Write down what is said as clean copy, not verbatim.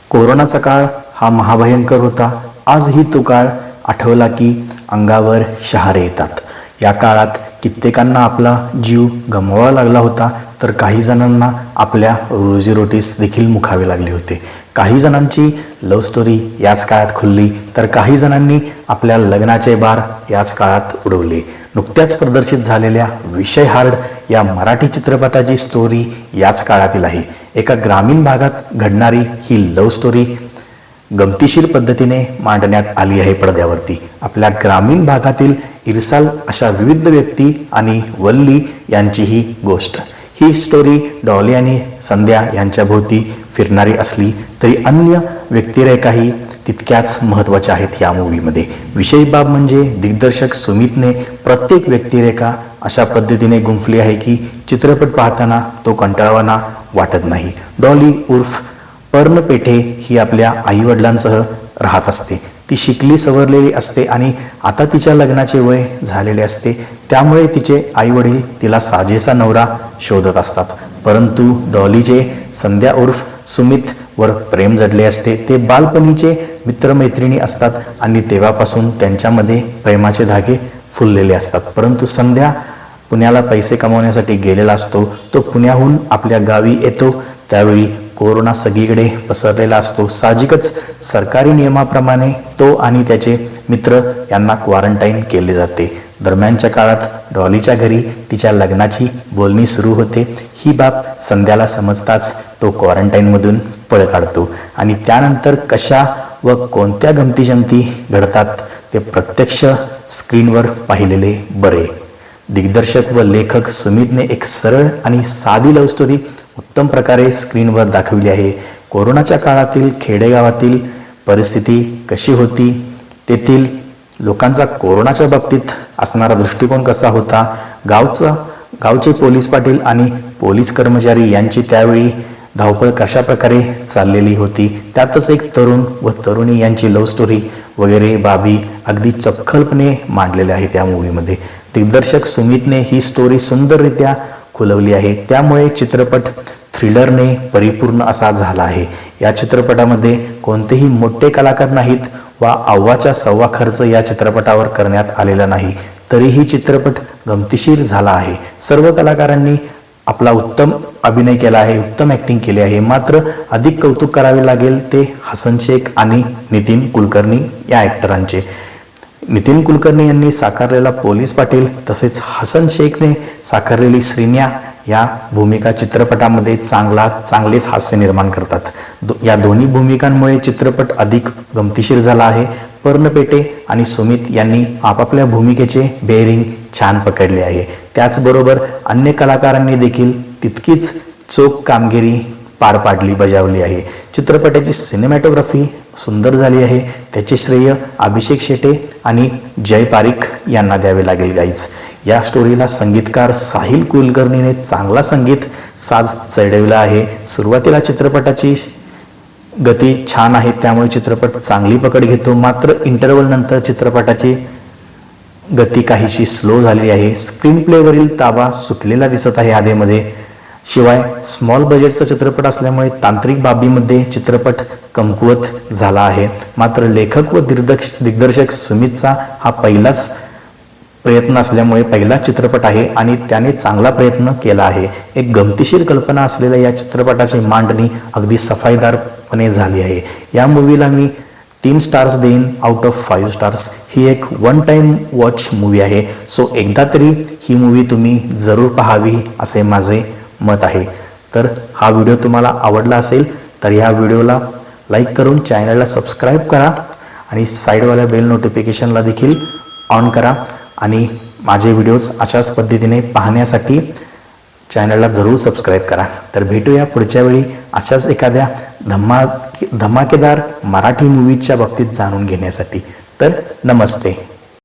कोरोनाचा काळ हा महाभयंकर होता. आजही तो काळ आठवला की अंगावर शहारे येतात. या काळात कित्येकांना आपला जीव गमवावा लागला होता, तर काही जणांना आपल्या रोजीरोटीस देखील मुखावे लागले होते. काही जणांची लव्ह स्टोरी याच काळात खुलली, तर काही जणांनी आपल्या लग्नाचे बार याच काळात उडवले. नुकत्याच प्रदर्शित झालेल्या विषय हार्ड या मराठी चित्रपटाची स्टोरी याच काळातील आहे. एका ग्रामीण भागात घडणारी ही लव्ह स्टोरी गमतीशीर पद्धतीने मांडण्यात आली आहे पडद्यावरती. आपल्या ग्रामीण भागातील इरसाल अशा विविध व्यक्ती आणि वल्ली यांची ही गोष्ट. ही स्टोरी डॉली आणि संध्या यांच्या भोवती फिरणारी असली तरी अन्य व्यक्तिरेखाही तितक्याच महत्त्वाच्या आहेत या मूवीमध्ये. विशेष बाब म्हणजे दिग्दर्शक सुमितने प्रत्येक व्यक्तिरेखा अशा पद्धतीने गुंफली आहे की चित्रपट पाहताना तो कंटाळवाणा वाटत नाही. डॉली उर्फ पर्णपेठे ही आपल्या आईवडिलांसह राहत असते. ती शिकली सवरलेली असते आणि आता तिच्या लग्नाचे वय झालेले असते. त्यामुळे तिचे आईवडील तिला साजेसा नवरा शोधत असतात. परंतु डॉलीचे संध्या उर्फ सुमित वर प्रेम जडले असते. ते बालपणीचे मित्रमैत्रिणी असतात आणि तेव्हापासून त्यांच्यामध्ये प्रेमाचे धागे फुललेले असतात. परंतु संध्या पुण्याला पैसे कमावण्यासाठी गेलेला असतो. तो पुण्याहून आपल्या गावी येतो त्यावेळी कोरोना सगळीकडे पसरलेला असतो. साहजिकच सरकारी नियमाप्रमाणे तो आणि त्याचे मित्र यांना क्वारंटाईन केले जाते. दरम्यानच्या काळात डॉलीच्या घरी तिच्या लग्नाची बोलणी सुरू होते. ही बाब संध्याला समजताच तो क्वारंटाईनमधून पळ काढतो आणि त्यानंतर कशा व कोणत्या गमतीजमती घडतात ते प्रत्यक्ष स्क्रीनवर पाहिलेले बरे. दिग्दर्शक व लेखक सुमितने एक सरळ आणि साधी लव्ह स्टोरी उत्तम प्रकारे स्क्रीनवर दाखवली आहे. कोरोनाच्या काळातील खेडेगावातील परिस्थिती कशी होती, तेथील लोकांचा कोरोनाच्या बाबतीत असणारा दृष्टिकोन कसा होता, गावचे पोलीस पाटील आणि पोलीस कर्मचारी यांची त्यावेळी धावपळ कशा प्रकारे चाललेली होती, त्यातच एक तरुण व तरुणी यांची लव्ह स्टोरी वगैरे बाबी अगदी चपखलपणे मांडलेल्या आहेत या मूवीमध्ये. दिग्दर्शक सुमितने ही स्टोरी सुंदररित्या खुलवली आहे. त्यामुळे चित्रपट थ्रिलरने परिपूर्ण असा झाला आहे. या चित्रपटामध्ये कोणतेही मोठे कलाकार नाहीत वा अव्वाच्या सव्वा खर्च या चित्रपटावर करण्यात आलेला नाही, तरीही चित्रपट गमतीशीर झाला आहे. सर्व कलाकारांनी आपला उत्तम अभिनय केला आहे, उत्तम ॲक्टिंग केली आहे. मात्र अधिक कौतुक करावे लागेल ते हसन शेख आणि नितीन कुलकर्णी या ॲक्टरांचे. नितीन कुलकर्णी यांनी साकारलेला पोलीस पाटील तसेच हसन शेखने साकारलेली श्रीन्या या भूमिका चित्रपटामध्ये चांगलेच हास्य निर्माण करतात. या दोन्ही भूमिकांमुळे चित्रपट अधिक गमतीशीर झाला आहे. पर्णपेठे आणि सुमित यांनी आपापल्या भूमिकेचे बेअरिंग छान पकडले आहे. त्याचबरोबर अन्य कलाकारांनी देखील तितकीच चोख कामगिरी पार पाडली बजावली आहे. चित्रपटाची सिनेमॅटोग्राफी सुंदर झाली आहे. त्याचे श्रेय अभिषेक शेटे आणि जय पारिख यांना द्यावे लागेल गाईज. या स्टोरीला संगीतकार साहिल कुलकर्णीने चांगला संगीत साज चढवला आहे. सुरुवातीला चित्रपटाची गती छान आहे, त्यामुळे चित्रपट चांगली पकड घेतो. मात्र इंटरव्हल नंतर चित्रपटाची गती काहीशी स्लो झाली आहे. स्क्रीन प्लेवरील ताबा सुटलेला दिसत आहे आधीमध्ये. शिवाय स्मॉल बजेटचा चित्रपट असल्यामुळे तांत्रिक बाबीमध्ये चित्रपट कमकुवत झाला आहे. मात्र लेखक व दिग्दर्शक सुमितचा हा पहिलाच प्रयत्न असल्यामुळे पहिलाच चित्रपट आहे आणि त्याने चांगला प्रयत्न केला आहे. एक गमतीशीर कल्पना असलेल्या या चित्रपटाची मांडणी अगदी सफाईदारपणे झाली आहे. या मूवीला मी 3 स्टार्स देईन आउट ऑफ 5 स्टार्स. ही एक वन टाइम वॉच मूवी आहे. सो एकदा तरी ही मूवी तुम्ही जरूर पाहावी असे माझे मत आहे. तर हा व्हिडिओ तुम्हाला आवडला असेल तर ह्या व्हिडिओला लाईक करून चॅनलला सबस्क्राईब करा आणि साईडवाल्या बेल नोटिफिकेशनला देखील ऑन करा आणि माझे व्हिडिओज अशाच पद्धतीने पाहण्यासाठी चॅनलला जरूर सबस्क्राईब करा. तर भेटूया पुढच्या वेळी अशाच एखाद्या धमाकेदार मराठी मूवीच्या बाबतीत जाणून घेण्यासाठी. तर नमस्ते.